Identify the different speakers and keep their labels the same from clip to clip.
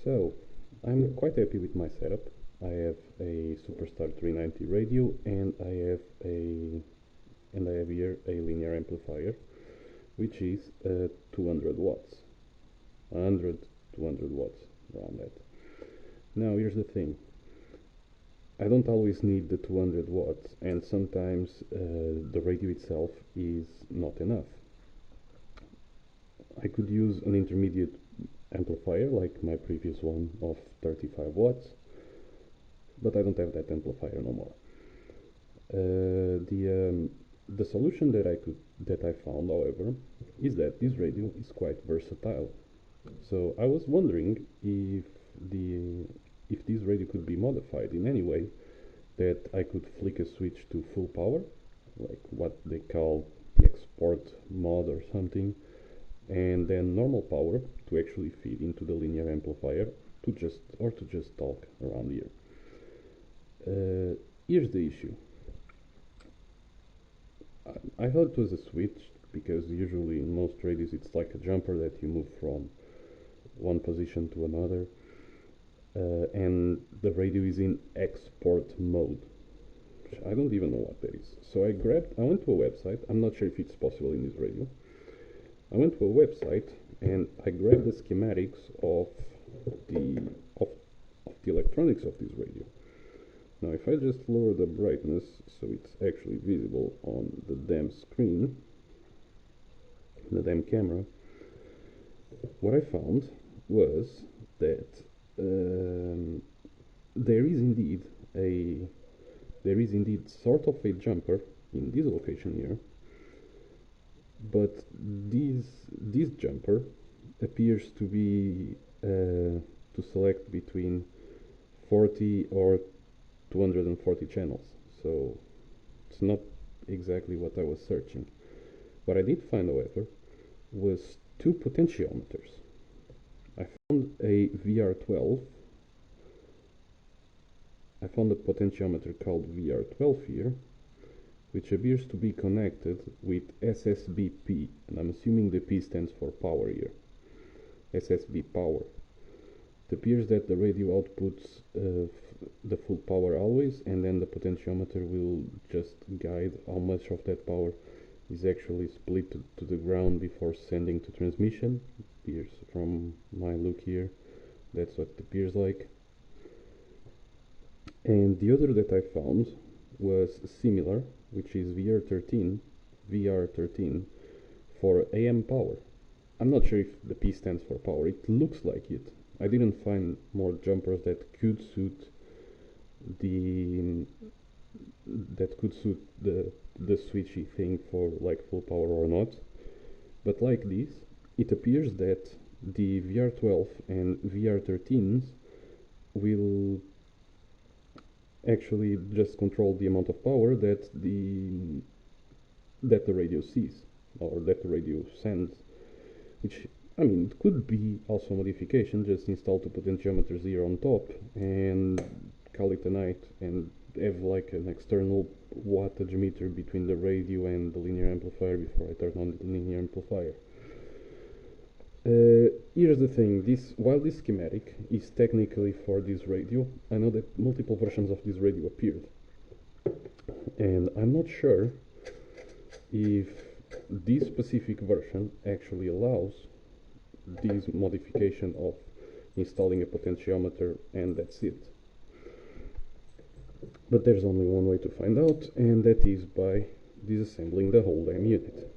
Speaker 1: So, I'm quite happy with my setup. I have a Superstar 390 radio and I have here a linear amplifier which is 200 watts. 100, 200 watts, around that. Now here's the thing. I don't always need the 200 watts, and sometimes the radio itself is not enough. I could use an intermediate amplifier like my previous one of 35 watts, but I don't have that amplifier no more. The solution that I found, however, is that this radio is quite versatile. So I was wondering if this radio could be modified in any way that I could flick a switch to full power, like what they call the export mode or something, and then normal power to actually feed into the linear amplifier to just talk around here. Here's the issue. I thought it was a switch because usually in most radios it's like a jumper that you move from one position to another, and the radio is in export mode. I don't even know what that is. So I went to a website. I'm not sure if it's possible in this radio. I went to a website and I grabbed the schematics of the electronics of this radio. Now if I just lower the brightness so it's actually visible on the damn screen, the damn camera, what I found was that there is indeed sort of a jumper in this location here, but this jumper appears to be to select between 40 or 240 channels, so it's not exactly what I was searching. What I did find, however, was two potentiometers. I found a VR12. I found a potentiometer called VR12 here, which appears to be connected with SSBP, and I'm assuming the P stands for power here. SSB power. It appears that the radio outputs the full power always, and then the potentiometer will just guide how much of that power is actually split to the ground before sending to transmission. It appears from my look here, that's what it appears like. And the other that I found was similar, which is VR13 for AM power. I'm not sure if the P stands for power, it looks like it. I didn't find more jumpers that could suit the switchy thing for like full power or not. But like this, it appears that the VR12 and VR13s will actually just control the amount of power that the radio sees or that the radio sends, which, I mean, it could be also a modification. Just install two potentiometers here on top and call it a night and have like an external wattage meter between the radio and the linear amplifier before I turn on the linear amplifier. Here's the thing, while this schematic is technically for this radio, I know that multiple versions of this radio appeared, and I'm not sure if this specific version actually allows this modification of installing a potentiometer and that's it. But there's only one way to find out, and that is by disassembling the whole damn unit.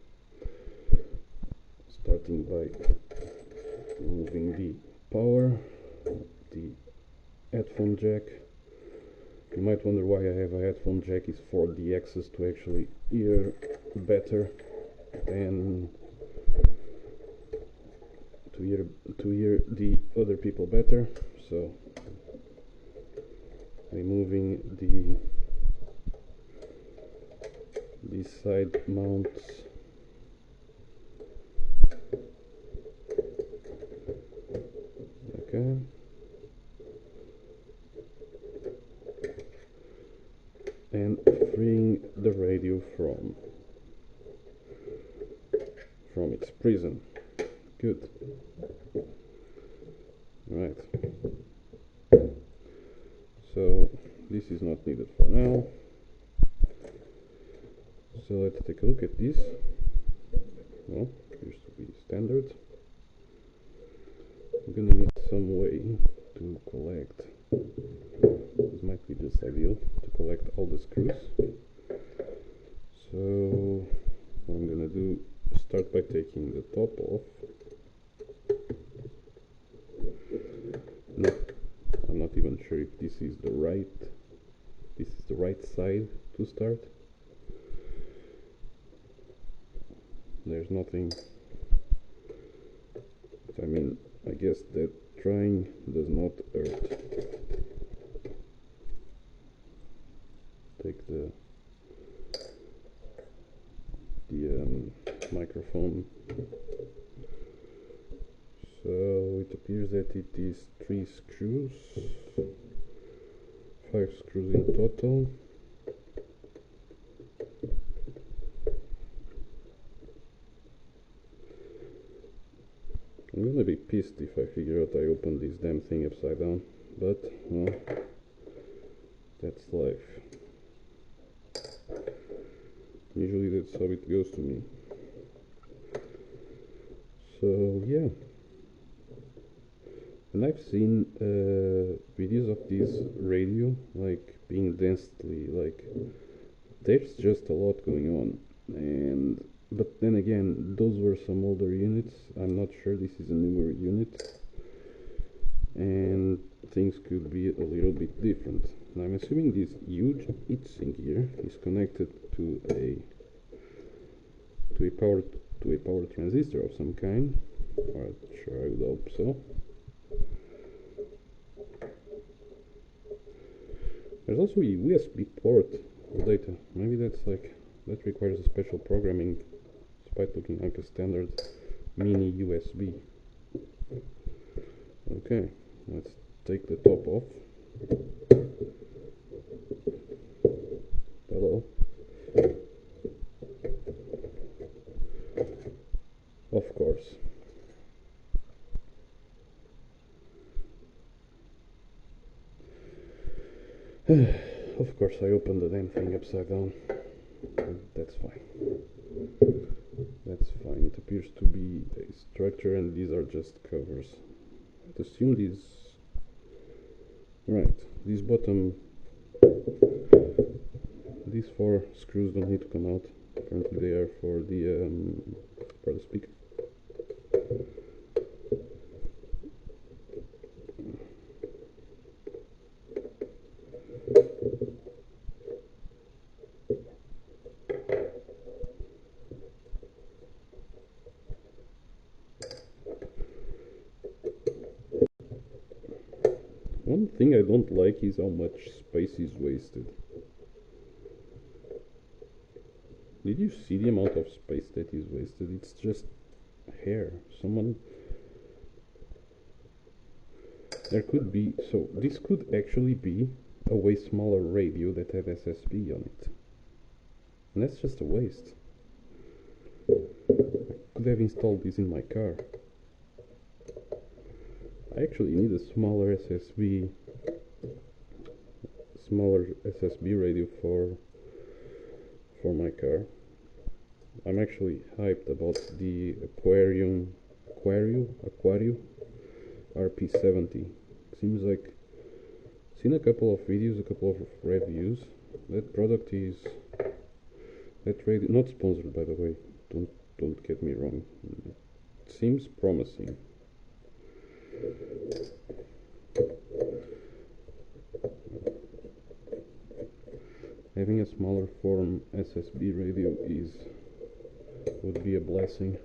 Speaker 1: Starting by removing the power, the headphone jack. You might wonder why I have a headphone jack. It's for the access to actually hear better and to hear the other people better. So removing these side mounts. Okay. And freeing the radio from its prison. Good. Right. this is not needed for now. So let's take a look at this. Well, appears to be standard. I'm gonna need some way to collect. This might be just ideal to collect all the screws. So what I'm gonna do is start by taking the top off. No, I'm not even sure if this is the right side to start. There's nothing. I mean, I guess that trying does not hurt. Take the microphone. So it appears that it is 3 screws, 5 screws in total. I'm gonna be pissed if I figure out I opened this damn thing upside down, but well, that's life. Usually that's how it goes to me. So yeah, and I've seen videos of this radio like being densely, like there's just a lot going on, and but then again, those were some older units. I'm not sure this is a newer unit, and things could be a little bit different. And I'm assuming this huge heatsink here is connected to a power transistor of some kind. Or sure, I would hope so. There's also a USB port for data. Maybe that requires a special programming, despite looking like a standard mini USB. Okay, let's take the top off. Hello. Of course. Of course, I opened the damn thing upside down. That's fine. That's fine. It appears to be a structure, and these are just covers. I'd assume these. Right. These 4 screws don't need to come out. Apparently, they are for the speaker. One thing I don't like is how much space is wasted. Did you see the amount of space that is wasted? It's just hair. There could be, so this could actually be a way smaller radio that had SSB on it. And that's just a waste. I could have installed this in my car. I actually need a smaller SSB radio for my car. I'm actually hyped about the Aquarium RP70. Seems like I've seen a couple of videos, a couple of reviews. That product is not sponsored, by the way. Don't get me wrong. It seems promising. Having a smaller form SSB radio would be a blessing.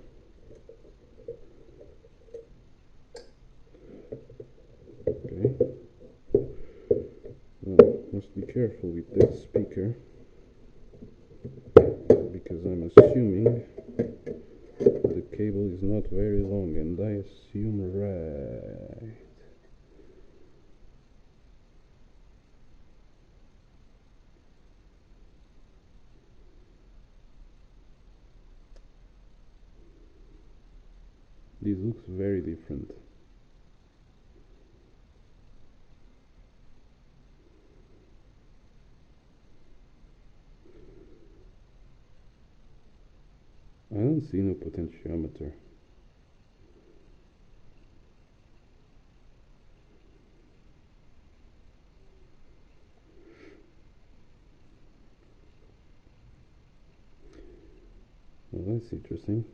Speaker 1: Okay. Now, must be careful with that speaker, because I'm assuming the cable is not very long, and I assume right. This looks very different. don't see no potentiometer. Well, that's interesting.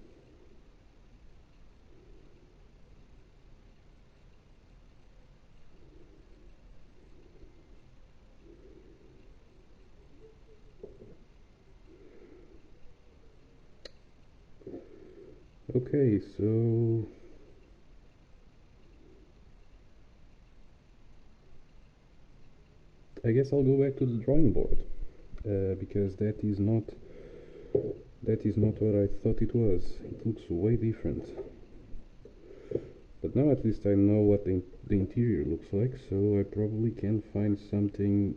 Speaker 1: Okay, so I guess I'll go back to the drawing board because that is not what I thought it was. It looks way different. But now at least I know what the interior looks like, so I probably can find something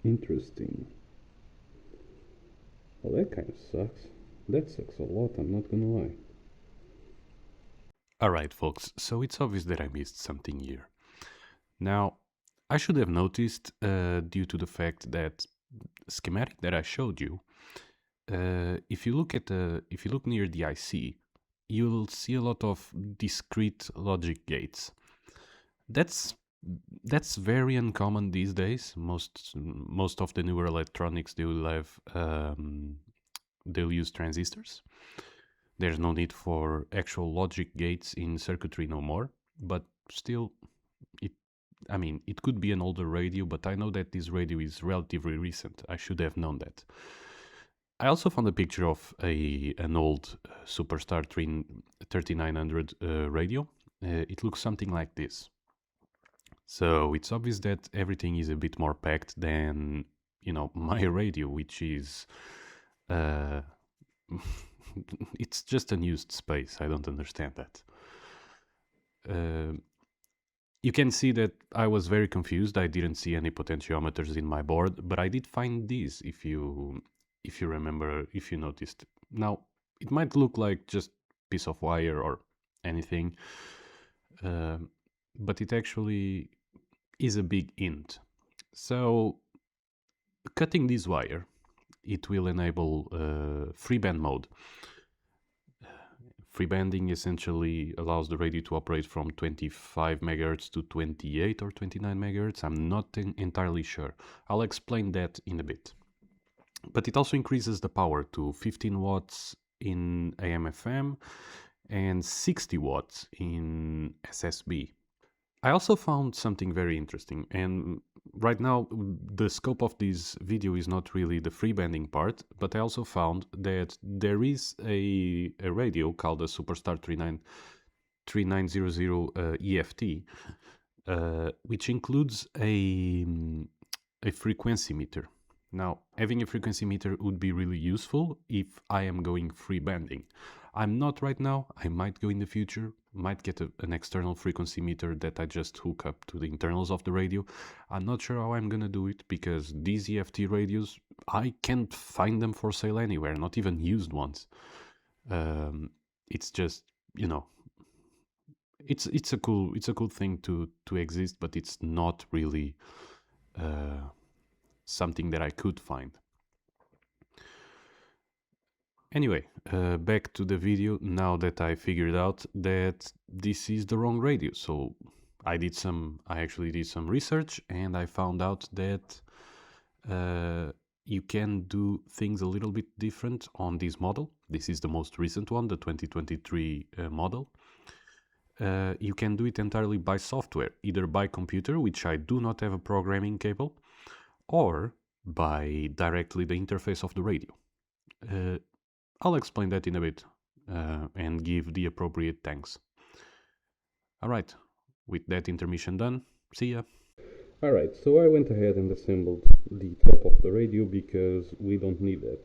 Speaker 1: interesting. Well, that kind of sucks. That sucks a lot, I'm not gonna lie.
Speaker 2: Alright, folks, so it's obvious that I missed something here. Now, I should have noticed, due to the fact that schematic that I showed you, if you look near the IC, you'll see a lot of discrete logic gates. That's that's very uncommon these days. Most of the newer electronics they'll use transistors. There's no need for actual logic gates in circuitry no more. But still, it I mean, it could be an older radio, but I know that this radio is relatively recent. I should have known that. I also found a picture of an old Superstar 3900 radio. It looks something like this. So it's obvious that everything is a bit more packed than, my radio, which is, uh, it's just unused space. I don't understand that. Uh, you can see that I was very confused. I didn't see any potentiometers in my board, but I did find these. If you remember, if you noticed. Now it might look like just piece of wire or anything, uh, but it actually is a big int. So cutting this wire, it will enable free band mode. Free banding essentially allows the radio to operate from 25 megahertz to 28 or 29 megahertz. I'm not entirely sure. I'll explain that in a bit. But it also increases the power to 15 watts in AM/FM and 60 watts in SSB. I also found something very interesting, and right now the scope of this video is not really the freebanding part, but I also found that there is a radio called the Superstar 3900 EFT, which includes a frequency meter. Now, having a frequency meter would be really useful if I am going freebanding. I'm not right now. I might go in the future. Might get an external frequency meter that I just hook up to the internals of the radio. I'm not sure how I'm gonna do it because these EFT radios, I can't find them for sale anywhere, not even used ones. It's just, you know, it's a cool thing to exist, but it's not really something that I could find. Anyway, back to the video. Now that I figured out that this is the wrong radio, so I actually did some research, and I found out that you can do things a little bit different on this model. This is the most recent one, the 2023 model. You can do it entirely by software, either by computer, which I do not have a programming cable, or by directly the interface of the radio. I'll explain that in a bit and give the appropriate thanks. Alright, with that intermission done, see ya.
Speaker 1: Alright, so I went ahead and assembled the top of the radio because we don't need that.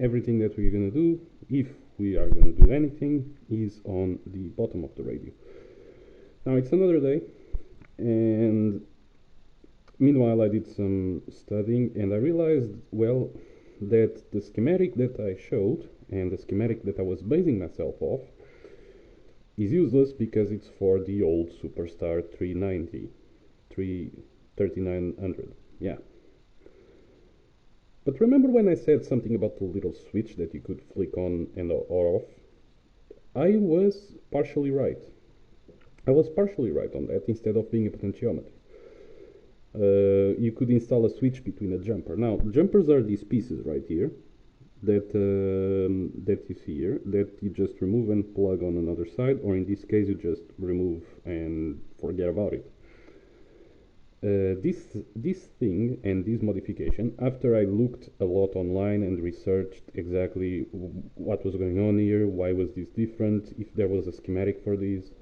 Speaker 1: Everything that we're gonna do, if we are gonna do anything, is on the bottom of the radio. Now it's another day, and meanwhile I did some studying and I realized, well, that the schematic that I showed and the schematic that I was basing myself off is useless because it's for the old Superstar 3900. Yeah. But remember when I said something about the little switch that you could flick on and or off? I was partially right. I was partially right on that instead of being a potentiometer. You could install a switch between a jumper. Now, jumpers are these pieces right here that you see here that you just remove and plug on another side, or in this case, you just remove and forget about it. This thing and this modification, after I looked a lot online and researched exactly what was going on here, why was this different, if there was a schematic for this,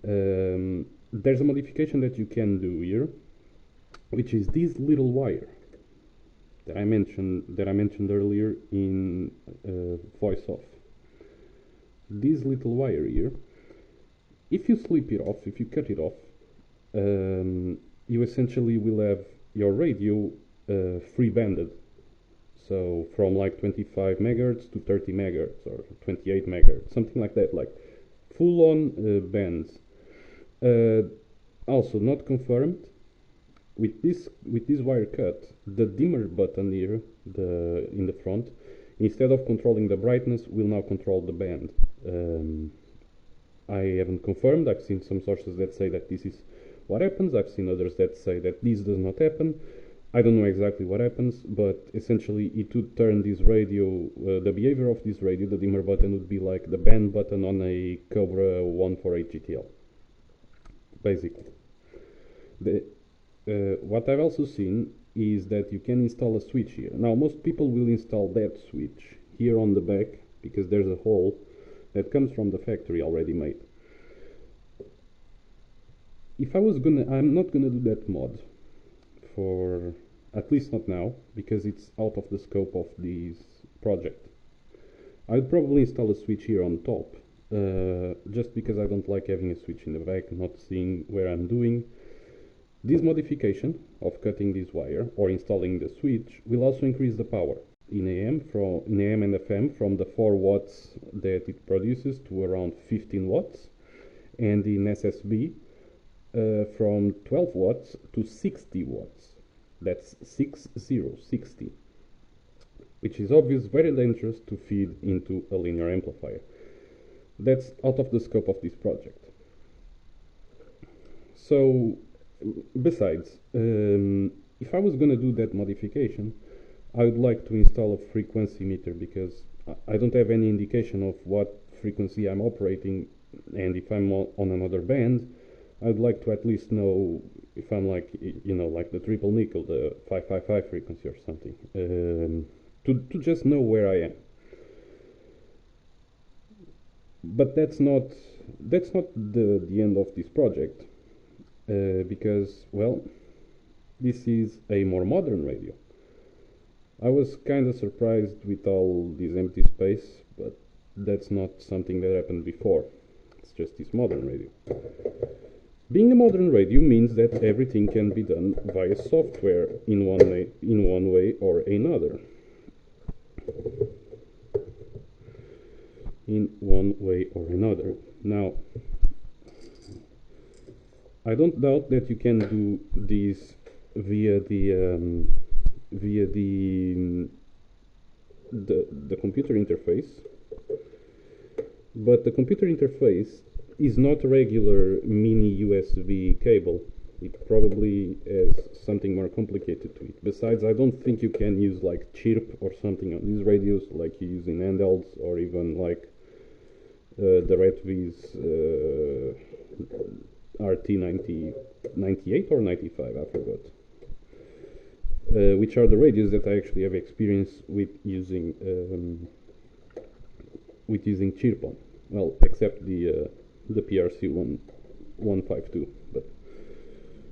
Speaker 1: there's a modification that you can do here, which is this little wire that I mentioned earlier in voice off. This little wire here, if you slip it off, if you cut it off, you essentially will have your radio free banded. So from like 25 megahertz to 30 megahertz or 28 megahertz, something like that, like full on bands. Also not confirmed. With this wire cut, the dimmer button here, in the front, instead of controlling the brightness, will now control the band. I haven't confirmed. I've seen some sources that say that this is what happens. I've seen others that say that this does not happen. I don't know exactly what happens, but essentially it would turn this radio, the behavior of this radio, the dimmer button would be like the band button on a Cobra 148 GTL, basically. What I've also seen is that you can install a switch here. Now, most people will install that switch here on the back because there's a hole that comes from the factory already made. I'm not gonna do that mod for, at least not now, because it's out of the scope of this project. I'd probably install a switch here on top, just because I don't like having a switch in the back, not seeing where I'm doing. This modification of cutting this wire or installing the switch will also increase the power in AM and FM from the 4 watts that it produces to around 15 watts, and in SSB from 12 watts to 60 watts. That's 60, which is obviously very dangerous to feed into a linear amplifier. That's out of the scope of this project. So, besides, if I was going to do that modification, I would like to install a frequency meter because I don't have any indication of what frequency I'm operating, and if I'm on another band, I'd like to at least know if I'm like, like the triple nickel, the 555 frequency or something, to just know where I am. But that's not the end of this project, because, well, this is a more modern radio. I was kind of surprised with all this empty space, but that's not something that happened before. It's just this modern radio. Being a modern radio means that everything can be done via software in one way or another. In one way or another. Now, I don't doubt that you can do this via the computer interface, but the computer interface is not a regular mini USB cable. It probably has something more complicated to it. Besides, I don't think you can use like chirp or something on these radios like you use in handhelds, or even like the RedV's RT98 or 95, I forgot. Which are the radios that I actually have experience with using chirp on. Well, except the PRC 152, but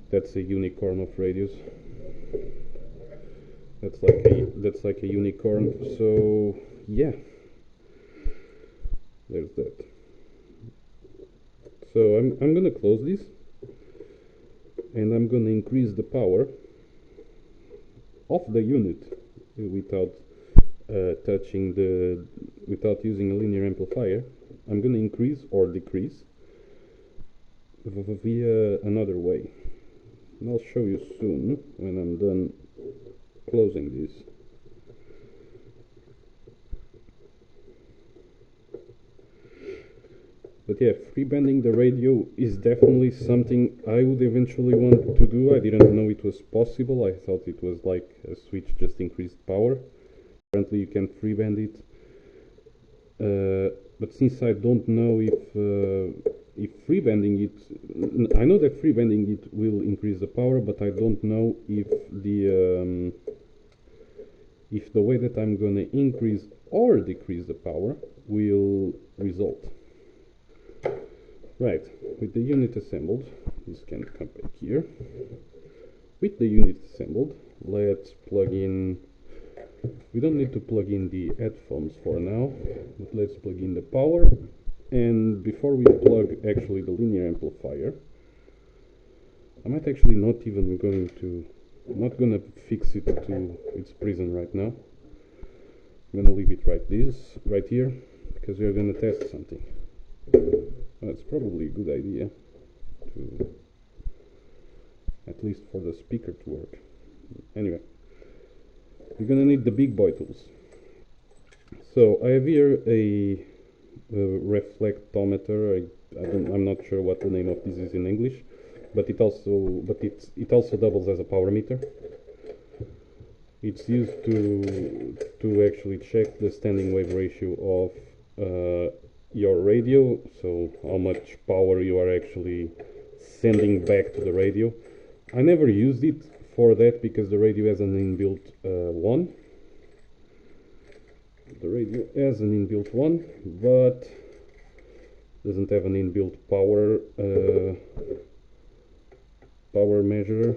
Speaker 1: that's a unicorn of radios. That's like a unicorn. So yeah, there's that. So I'm gonna close this, and I'm gonna increase the power of the unit without without using a linear amplifier. I'm gonna increase or decrease via another way, and I'll show you soon when I'm done closing this. But yeah, freebanding the radio is definitely something I would eventually want to do. I didn't know it was possible. I thought it was like a switch just increased power. Apparently you can freeband it. But since I don't know if freebanding it, I know that freebanding it will increase the power, but I don't know if the way that I'm gonna increase or decrease the power will result. Right, with the unit assembled, this can come back here. With the unit assembled, let's plug in. We don't need to plug in the headphones for now, but let's plug in the power. And before we plug actually the linear amplifier, I might actually not gonna fix it to its prison right now. I'm gonna leave it right here, because we are gonna test something. That's probably a good idea, at least for the speaker to work. Anyway, you're gonna need the big boy tools. So I have here a reflectometer. I'm not sure what the name of this is in English, but it also doubles as a power meter. It's used to actually check the standing wave ratio of your radio, so how much power you are actually sending back to the radio. I never used it for that because the radio has an inbuilt one. The radio has an inbuilt one, but doesn't have an inbuilt power measure.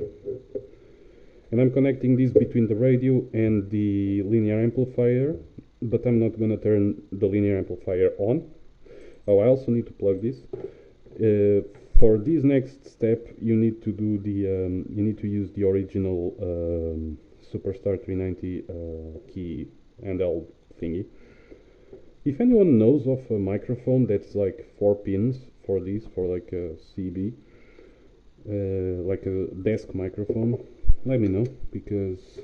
Speaker 1: And I'm connecting this between the radio and the linear amplifier, but I'm not gonna turn the linear amplifier on. Oh, I also need to plug this. For this next step, you need to do you need to use the original Superstar 390 key handheld thingy. If anyone knows of a microphone that's like 4 pins for this, for like a CB, like a desk microphone, let me know, because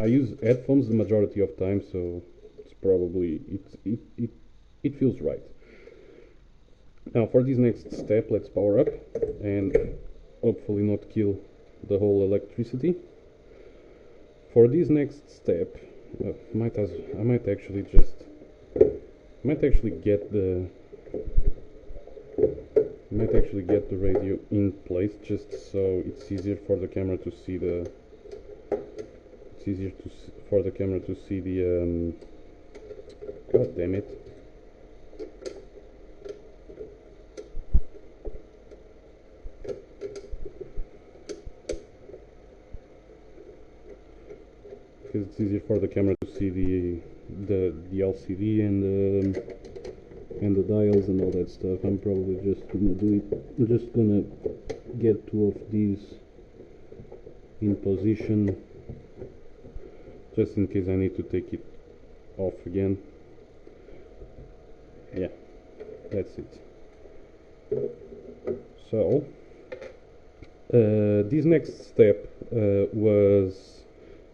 Speaker 1: I use headphones the majority of time, so it's probably it feels right. Now for this next step, let's power up and hopefully not kill the whole electricity. For this next step, I might actually get the radio in place, just so it's easier for the camera to see the god damn it. Because it's easier for the camera to see the LCD and the dials and all that stuff. I'm probably just gonna do it. I'm just gonna get 2 of these in position, just in case I need to take it off again. Yeah, that's it. So this next step was,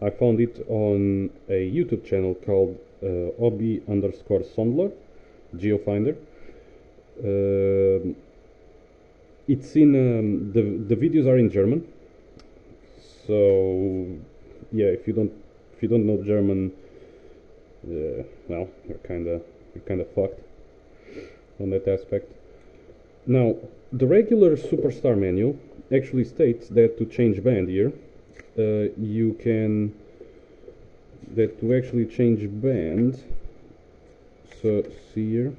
Speaker 1: I found it on a YouTube channel called hobby_sondler geofinder. It's in the videos are in German, so yeah, if you don't know German, well, you're kind of fucked on that aspect. Now, the regular Superstar manual actually states that to change band here, to actually change band, so see here,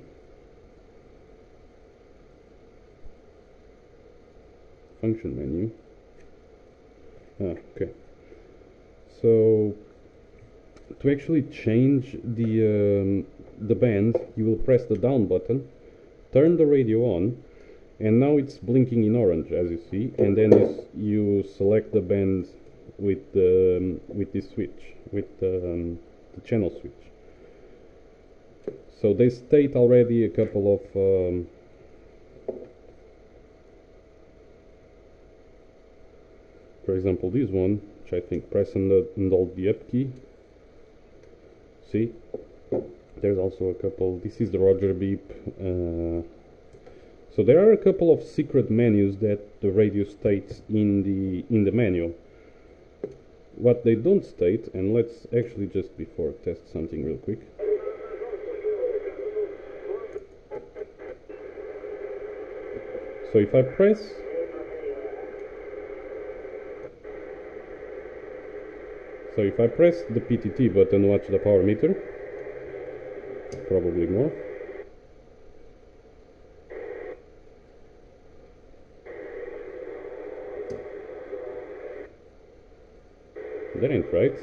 Speaker 1: function menu. Okay. So to actually change the band, you will press the down button, turn the radio on, and now it's blinking in orange, as you see, and then you select the band with this switch, with the channel switch. So they state already a couple of for example this one, which I think press and hold the up key. See, There's also a couple. This is the Roger beep. So there are a couple of secret menus that the radio states in the manual. What they don't state, and let's actually just before test something real quick. So if I press the PTT button, watch the power meter. Probably more. That ain't right.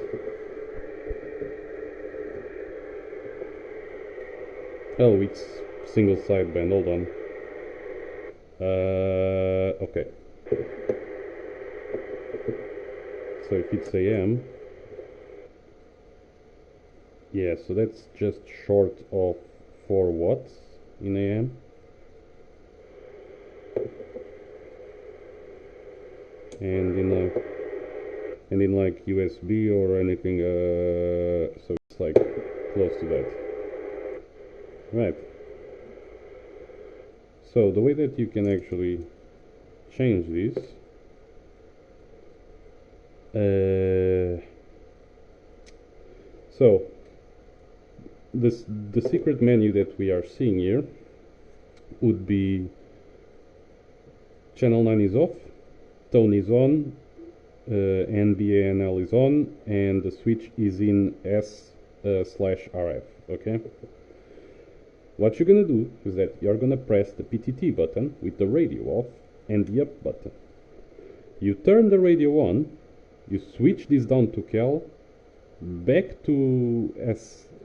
Speaker 1: Oh, it's single sideband. Hold on. Okay. So if it's AM, yeah, so that's just short of 4 watts in AM. And in like USB or anything, so it's like close to that. Right. So the way that you can actually change this, so the secret menu that we are seeing here would be channel 9 is off, tone is on, NBANL is on, and the switch is in S/RF. Okay. What you're gonna do is that you're gonna press the PTT button with the radio off and the up button. You turn the radio on, you switch this down to cal, back to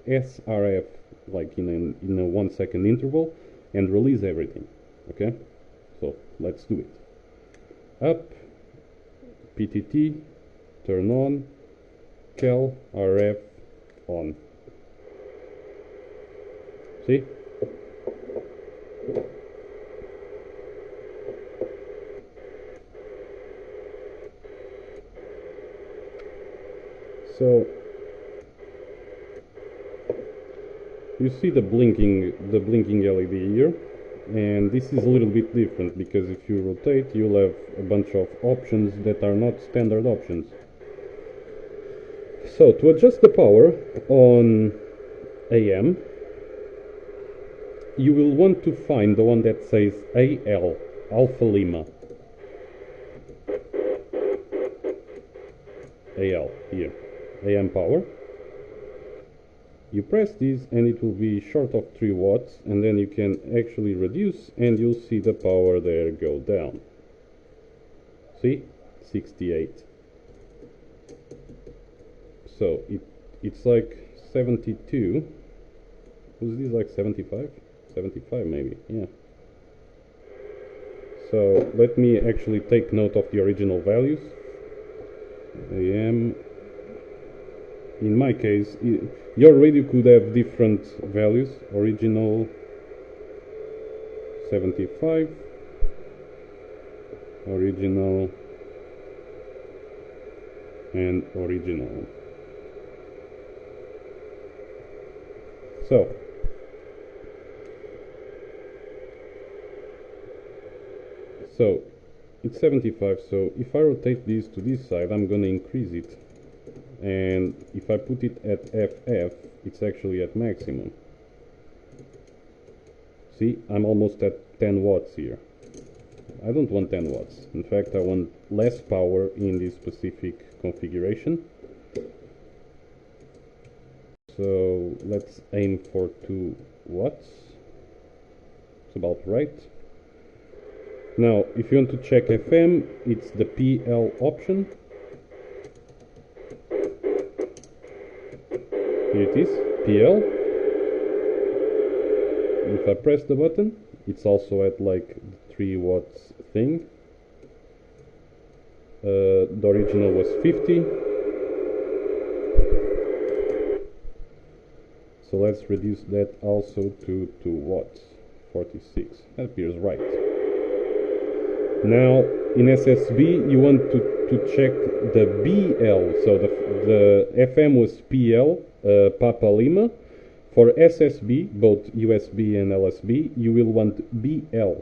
Speaker 1: SRF, like in a 1 second interval, and release everything. Okay, so let's do it. Up, PTT, turn on, cal, RF, on. See? So you see the blinking LED here, and this is a little bit different because if you rotate, you'll have a bunch of options that are not standard options. So to adjust the power on AM, you will want to find the one that says AL, Alpha Lima. AL, here, AM power. You press this and it will be short of 3 watts, and then you can actually reduce and you'll see the power there go down. See? 68. So it's like 72. Was this like 75? 75 maybe, yeah. So let me actually take note of the original values. AM, in my case, your radio could have different values. Original 75, original, and original. So it's 75, so if I rotate this to this side, I'm gonna increase it, and if I put it at FF, it's actually at maximum. See, I'm almost at 10 watts here. I don't want 10 watts. In fact, I want less power in this specific configuration. So let's aim for 2 watts. It's about right. Now, if you want to check FM, it's the PL option. Here it is, PL. If I press the button, it's also at like 3 watts thing. The original was 50. So let's reduce that also to 2 watts, 46. That appears right. Now in SSB you want to check the BL. So the FM was PL, Papa Lima, For SSB, both USB and LSB, you will want BL,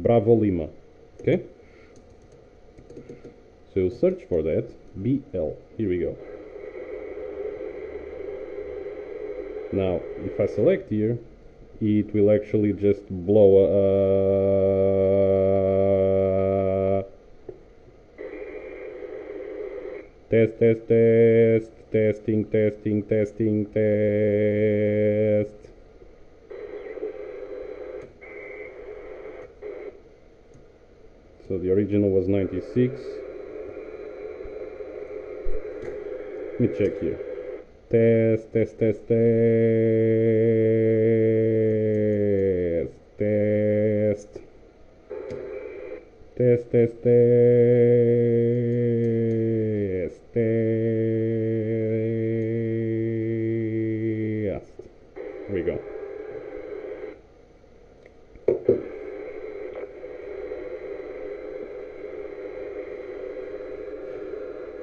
Speaker 1: Bravo Lima. Okay? So search for that, BL. Here we go. Now, if I select here, it will actually just blow test, testing, test. So the original was 96. Let me check here. Test, test, test, test, test, test. Here we go.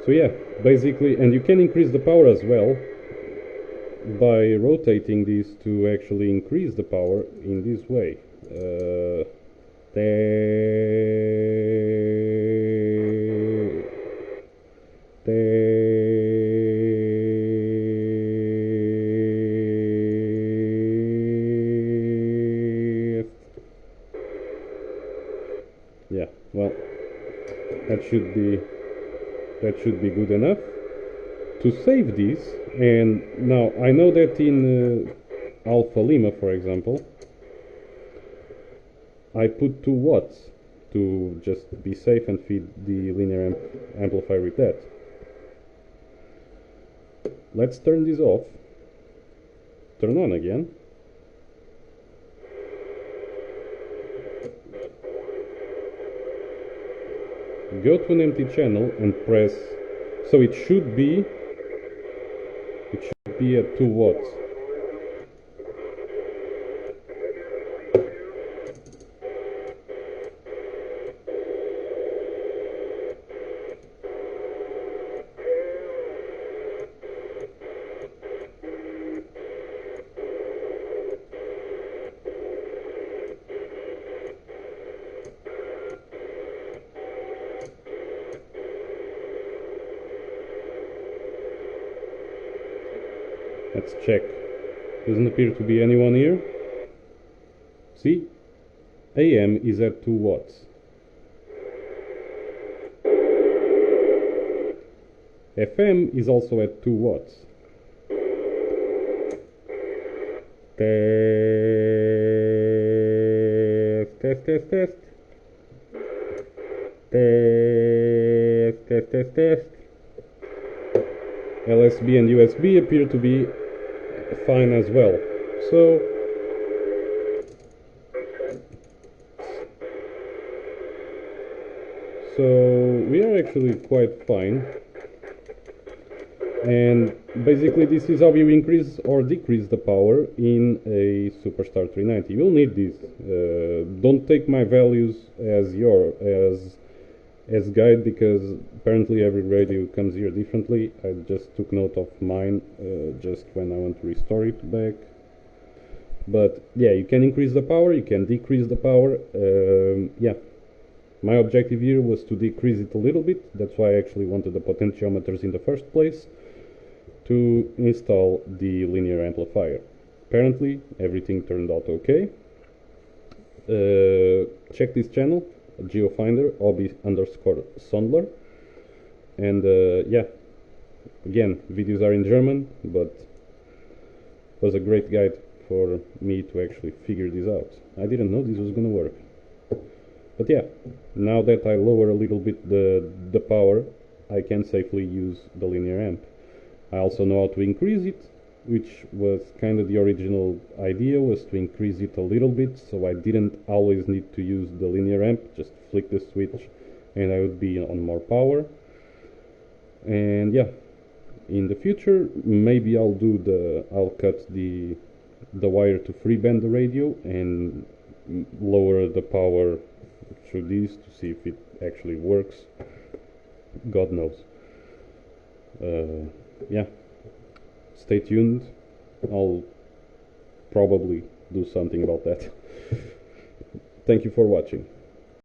Speaker 1: So yeah, basically, and you can increase the power as well by rotating these to actually increase the power in this way. Yeah, well, that should be good enough to save this. And now I know that in Alpha Lima, for example, I put 2 watts to just be safe and feed the linear amplifier with that. Let's turn this off, turn on again. Go to an empty channel and press, so it should be at 2 watts. Let's check. Doesn't appear to be anyone here. See? AM is at 2 watts. FM is also at 2 watts. Test, test, test. Test, test, test, test. LSB and USB appear to be fine as well. So we are actually quite fine. And basically this is how you increase or decrease the power in a Superstar 390. You'll need this. Don't take my values as guide, because apparently every radio comes here differently. I just took note of mine just when I want to restore it back. But yeah, you can increase the power, you can decrease the power. Yeah, my objective here was to decrease it a little bit. That's why I actually wanted the potentiometers in the first place, to install the linear amplifier. Apparently everything turned out okay. Check this channel, GeoFinder, hobby_Sondler, and yeah, again, videos are in German, but it was a great guide for me to actually figure this out. I didn't know this was gonna work. But yeah, now that I lower a little bit the power, I can safely use the linear amp. I also know how to increase it, which was kind of the original idea, was to increase it a little bit, so I didn't always need to use the linear amp, just flick the switch and I would be on more power. And yeah, in the future maybe I'll cut the wire to freeband the radio and lower the power through these to see if it actually works. God knows. Yeah, stay tuned. I'll probably do something about that. Thank you for watching.